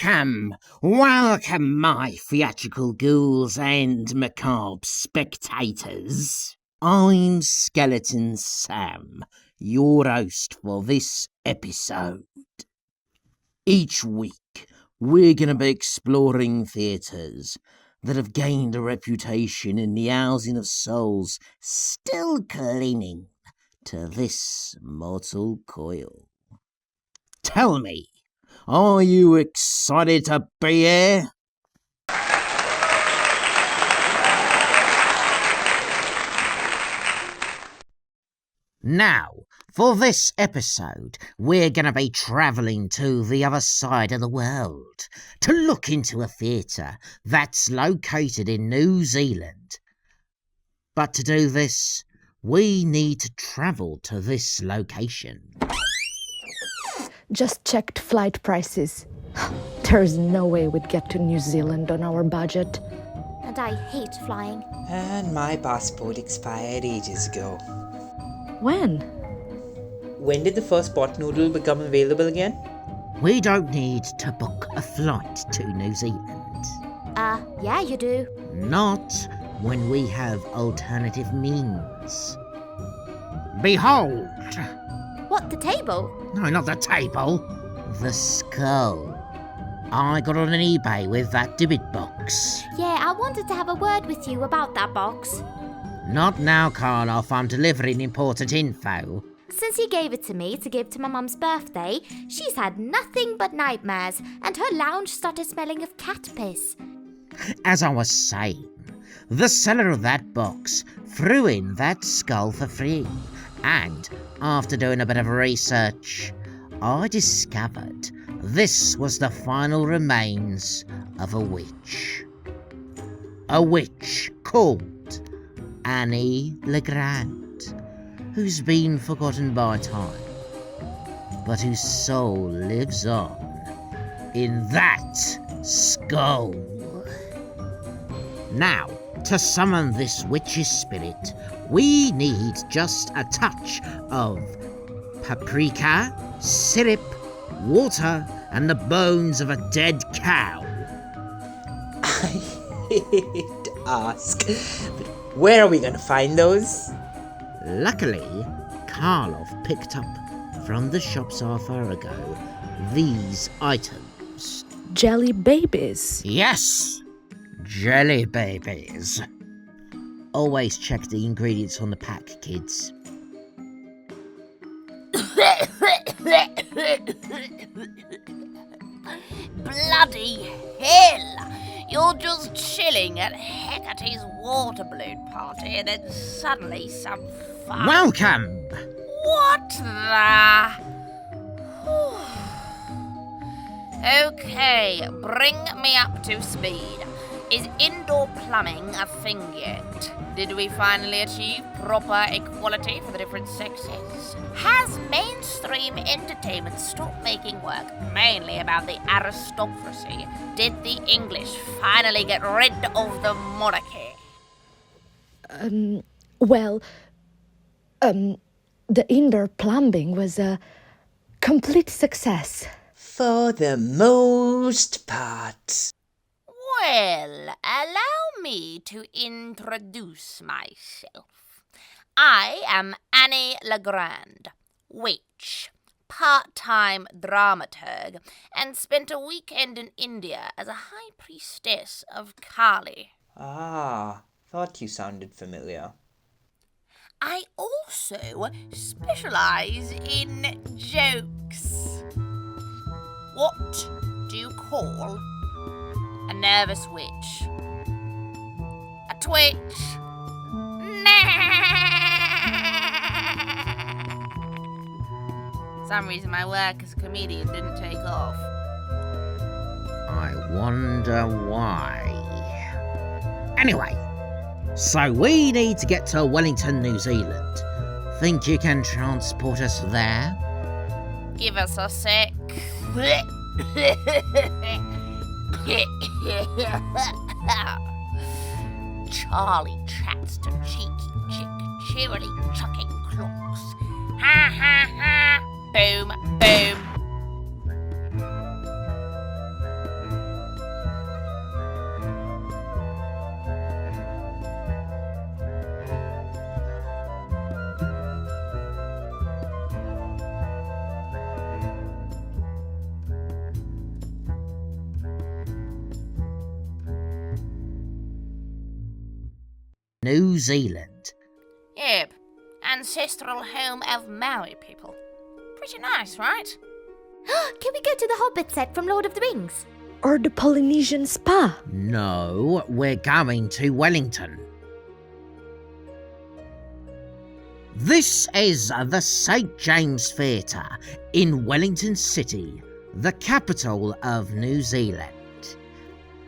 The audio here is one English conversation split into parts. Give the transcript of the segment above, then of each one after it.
Welcome, my theatrical ghouls and macabre spectators. I'm Skeleton Sam, your host for this episode. Each week, we're going to be exploring theatres that have gained a reputation in the housing of souls still clinging to this mortal coil. Tell me, are you excited to be here? Now, for this episode, we're going to be travelling to the other side of the world to look into a theatre that's located in New Zealand. But to do this, we need to travel to this location. Just checked flight prices. There's no way we'd get to New Zealand on our budget. And I hate flying. And my passport expired ages ago. When? When did the first pot noodle become available again? We don't need to book a flight to New Zealand. Yeah, you do. Not when we have alternative means. Behold! What, the table? No, not the table. The skull. I got on an eBay with that Dibbit box. Yeah, I wanted to have a word with you about that box. Not now, Karloff. I'm delivering important info. Since you gave it to me to give to my mum's birthday, she's had nothing but nightmares, and her lounge started smelling of cat piss. As I was saying, the seller of that box threw in that skull for free. And after doing a bit of research, I discovered this was the final remains of a witch. A witch called Andi LeGrand, who's been forgotten by time, but whose soul lives on in that skull. Now, to summon this witch's spirit, we need just a touch of paprika, syrup, water, and the bones of a dead cow. I hate to ask, but where are we going to find those? Luckily, Karloff picked up from the shops half hour ago these items. Jelly babies. Yes, jelly babies. Always check the ingredients on the pack, kids. Bloody hell! You're just chilling at Hecate's water balloon party and then suddenly some fun. Welcome! What the? Okay, bring me up to speed. Is indoor plumbing a thing yet? Did we finally achieve proper equality for the different sexes? Has mainstream entertainment stopped making work mainly about the aristocracy? Did the English finally get rid of the monarchy? The indoor plumbing was a complete success. For the most part. Well, allow me to introduce myself. I am Andi LeGrand, witch, part-time dramaturg, and spent a weekend in India as a high priestess of Kali. Ah, thought you sounded familiar. I also specialize in jokes. What do you call a nervous witch? A twitch? For some reason my work as a comedian didn't take off. I wonder why. Anyway, so we need to get to Wellington, New Zealand. Think you can transport us there? Give us a sec. Charlie chats to cheeky chick, cheerily chucking clocks. Ha ha ha! Boom, boom. New Zealand. Yep. Ancestral home of Maori people. Pretty nice, right? Can we go to the Hobbit set from Lord of the Rings? Or the Polynesian spa? No, we're going to Wellington. This is the St. James Theatre in Wellington City, the capital of New Zealand.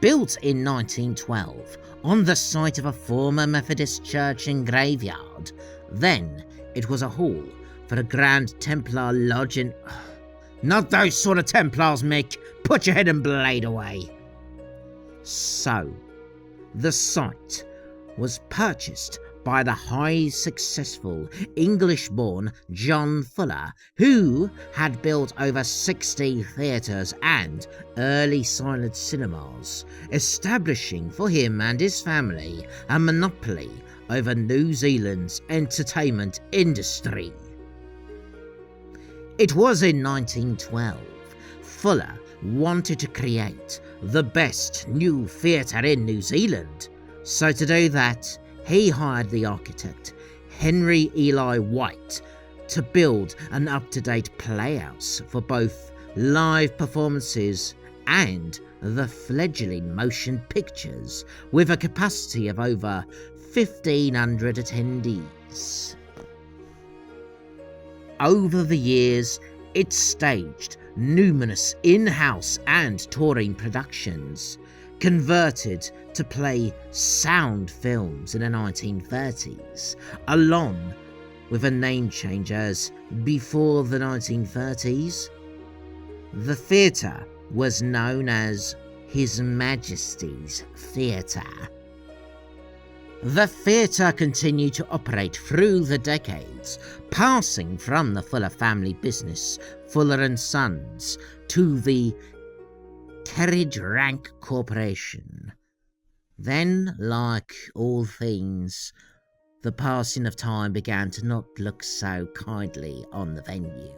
Built in 1912 on the site of a former Methodist church and graveyard, then it was a hall for a Grand Templar lodge in... Not those sort of Templars, Mick. Put your head and blade away. So, the site was purchased by the highly successful English-born John Fuller, who had built over 60 theatres and early silent cinemas, establishing for him and his family a monopoly over New Zealand's entertainment industry. It was in 1912. Fuller wanted to create the best new theatre in New Zealand, so to do that, he hired the architect Henry Eli White to build an up-to-date playhouse for both live performances and the fledgling motion pictures, with a capacity of over 1,500 attendees. Over the years, it staged numerous in-house and touring productions, converted to play sound films in the 1930s, along with a name change as before the 1930s. The theatre was known as His Majesty's Theatre. The theatre continued to operate through the decades, passing from the Fuller family business, Fuller & Sons, to the Kerridge Rank Corporation. Then, like all things, the passing of time began to not look so kindly on the venue.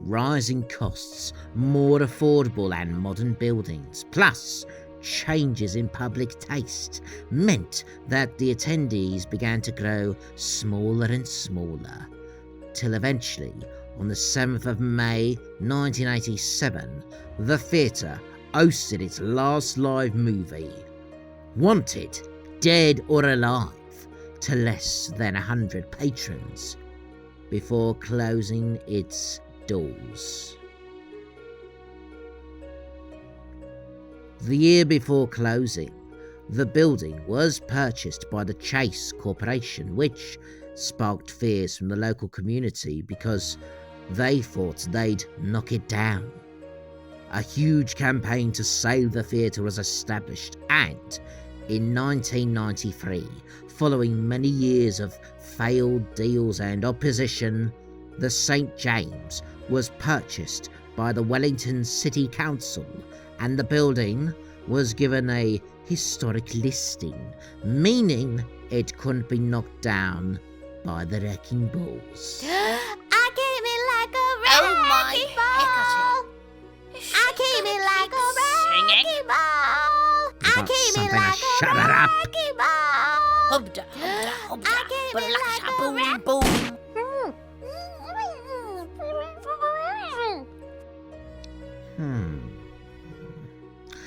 Rising costs, more affordable and modern buildings, plus changes in public taste meant that the attendees began to grow smaller and smaller, till eventually, on the 7th of May 1987, the theatre hosted its last live movie, Wanted, Dead or Alive, to less than 100 patrons, before closing its doors. The year before closing, the building was purchased by the Chase Corporation, which sparked fears from the local community because they thought they'd knock it down. A huge campaign to save the theatre was established, and in 1993, following many years of failed deals and opposition, the St. James was purchased by the Wellington City Council, and the building was given a historic listing, meaning it couldn't be knocked down by the wrecking balls. I came in like a wrecking ball. I came in like a wrecking ball. I came in like a wrecking ball. Hubda, hubda, hubda. Boom, boom.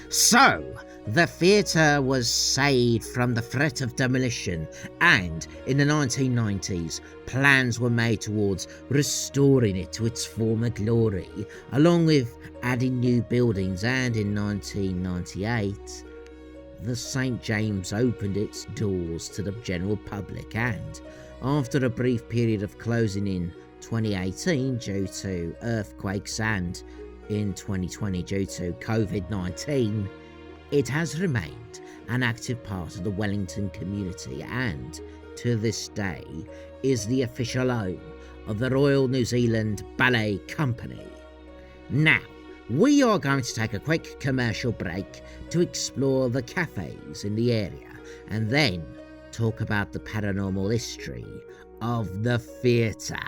So, the theatre was saved from the threat of demolition, and in the 1990s, plans were made towards restoring it to its former glory, along with adding new buildings, and in 1998, the St. James opened its doors to the general public, and after a brief period of closing in 2018 due to earthquakes and in 2020 due to COVID-19, it has remained an active part of the Wellington community and, to this day, is the official home of the Royal New Zealand Ballet Company. Now, we are going to take a quick commercial break to explore the cafes in the area and then talk about the paranormal history of the theatre.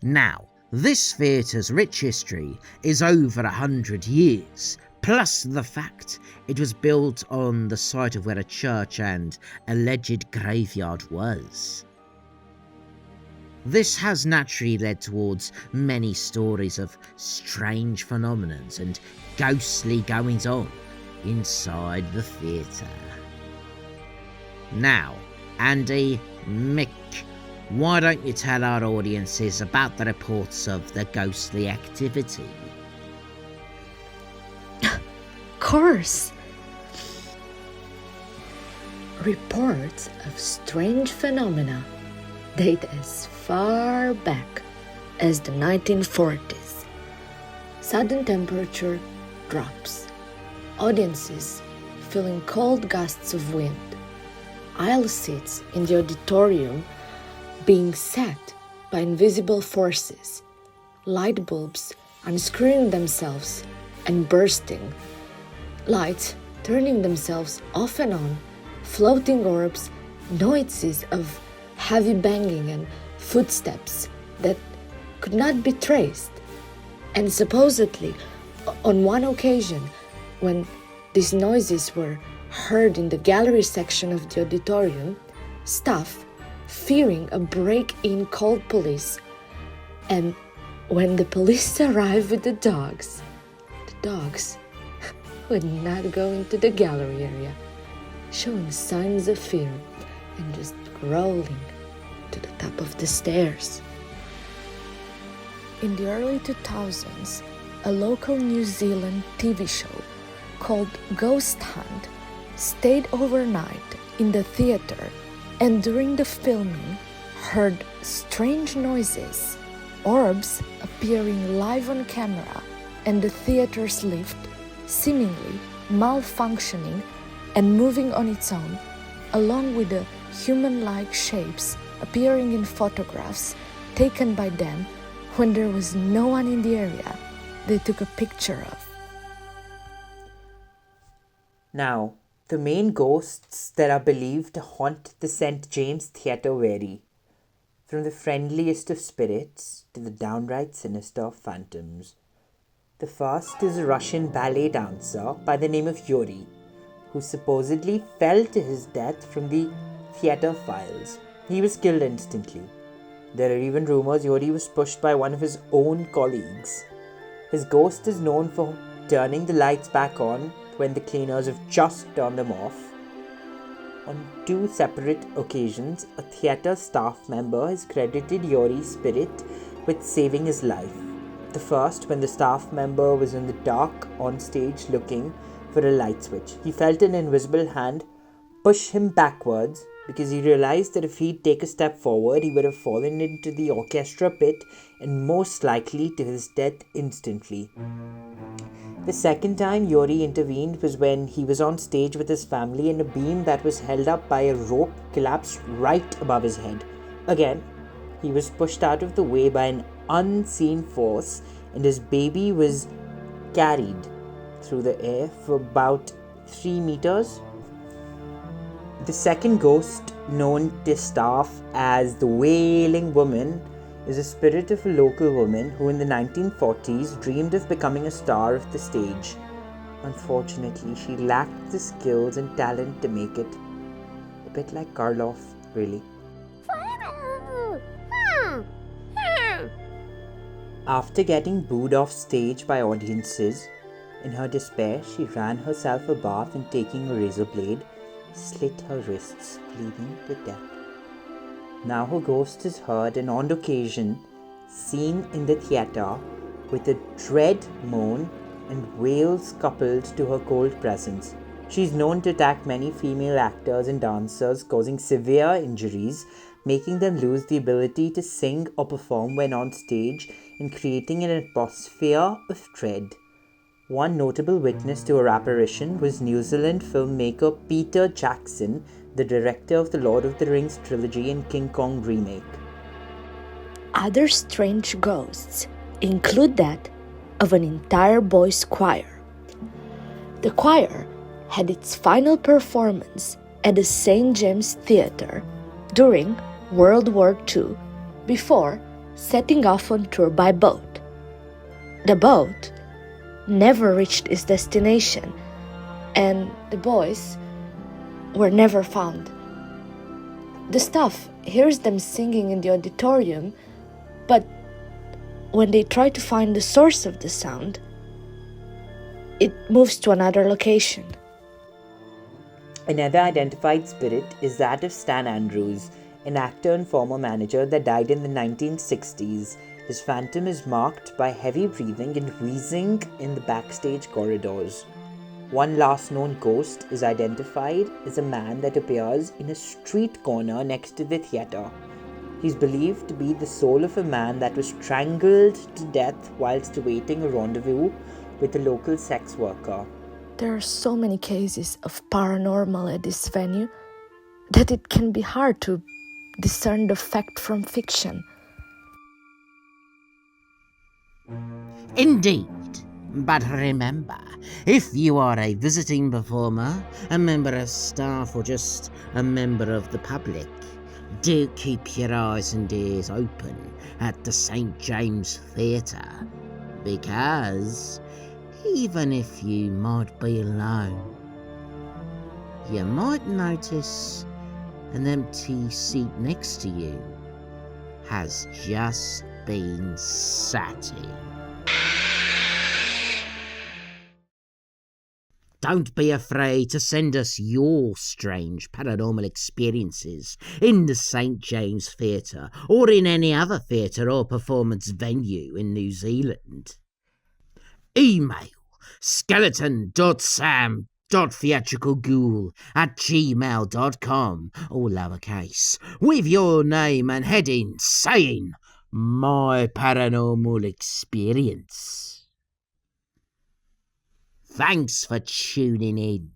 Now, this theatre's rich history is over 100 years, plus the fact it was built on the site of where a church and alleged graveyard was. This has naturally led towards many stories of strange phenomena and ghostly goings-on inside the theatre. Now, Andi, Mick, why don't you tell our audiences about the reports of the ghostly activity? Course. Reports of strange phenomena date as far back as the 1940s. Sudden temperature drops, audiences feeling cold gusts of wind, aisle seats in the auditorium being set by invisible forces, light bulbs unscrewing themselves and bursting, lights turning themselves off and on, floating orbs, noises of heavy banging and footsteps that could not be traced. And supposedly, on one occasion, when these noises were heard in the gallery section of the auditorium, staff, fearing a break-in, called police. And when the police arrived with the dogs would not go into the gallery area, showing signs of fear and just growling to the top of the stairs. In the early 2000s, a local New Zealand TV show called Ghost Hunt stayed overnight in the theater, and during the filming heard strange noises, orbs appearing live on camera, and the theater's lift seemingly malfunctioning and moving on its own, along with the human-like shapes appearing in photographs taken by them when there was no one in the area they took a picture of. Now, the main ghosts that are believed to haunt the St. James Theatre vary, from the friendliest of spirits to the downright sinister of phantoms. The first is a Russian ballet dancer by the name of Yuri, who supposedly fell to his death from the theatre files. He was killed instantly. There are even rumors Yuri was pushed by one of his own colleagues. His ghost is known for turning the lights back on when the cleaners have just turned them off. On 2 separate occasions, a theatre staff member has credited Yuri's spirit with saving his life. The first, when the staff member was in the dark on stage looking for a light switch. He felt an invisible hand push him backwards because he realized that if he'd take a step forward, he would have fallen into the orchestra pit and most likely to his death instantly. The second time Yuri intervened was when he was on stage with his family and a beam that was held up by a rope collapsed right above his head. Again, he was pushed out of the way by an unseen force and his baby was carried through the air for about 3 meters. The second ghost, known to staff as the Wailing Woman, is a spirit of a local woman who in the 1940s dreamed of becoming a star of the stage. Unfortunately, she lacked the skills and talent to make it. A bit like Karloff, really. After getting booed off stage by audiences, in her despair, she ran herself a bath and taking a razor blade, slit her wrists, bleeding to death. Now her ghost is heard and on occasion seen in the theatre with a dread moan and wails coupled to her cold presence. She is known to attack many female actors and dancers, causing severe injuries, making them lose the ability to sing or perform when on stage and creating an atmosphere of dread. One notable witness to her apparition was New Zealand filmmaker Peter Jackson, the director of the Lord of the Rings trilogy and King Kong remake. Other strange ghosts include that of an entire boys' choir. The choir had its final performance at the St. James Theatre during World War II, before setting off on tour by boat. The boat never reached its destination, and the boys were never found. The staff hears them singing in the auditorium, but when they try to find the source of the sound, it moves to another location. Another identified spirit is that of Stan Andrews, an actor and former manager that died in the 1960s. His phantom is marked by heavy breathing and wheezing in the backstage corridors. One last known ghost is identified as a man that appears in a street corner next to the theatre. He's believed to be the soul of a man that was strangled to death whilst awaiting a rendezvous with a local sex worker. There are so many cases of paranormal at this venue that it can be hard to discern the fact from fiction. Indeed. But remember, if you are a visiting performer, a member of staff, or just a member of the public, do keep your eyes and ears open at the St. James Theatre, because even if you might be alone, you might notice an empty seat next to you has just been sat in. Don't be afraid to send us your strange paranormal experiences in the St. James Theatre or in any other theatre or performance venue in New Zealand. Email skeleton.sam.theatricalghoul@gmail.com, all lowercase, with your name and heading saying, "My Paranormal Experience." Thanks for tuning in.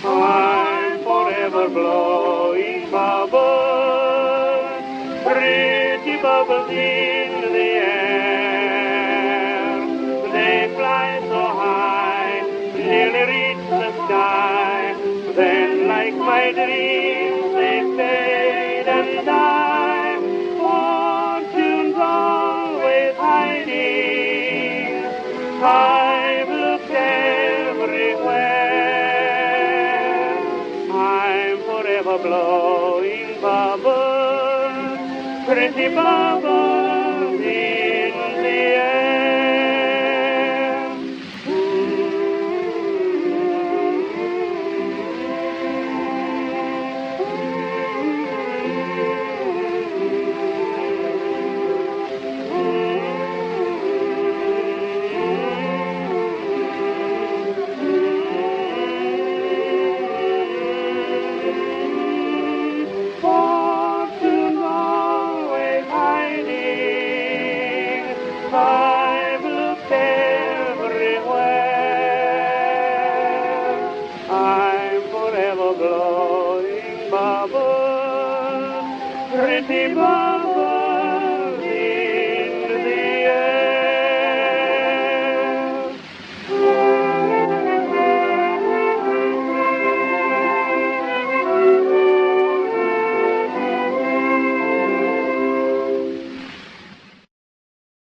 I'm forever blowing bubbles, pretty bubbles in the air. They fly so high, nearly reach the sky. Then, like my dreams, they fade and die. Fortune's always hiding. I've looked everywhere. I'm forever blowing bubbles, pretty bubbles in the air. I've looked everywhere. I'm forever blowing bubbles, pretty bubbles.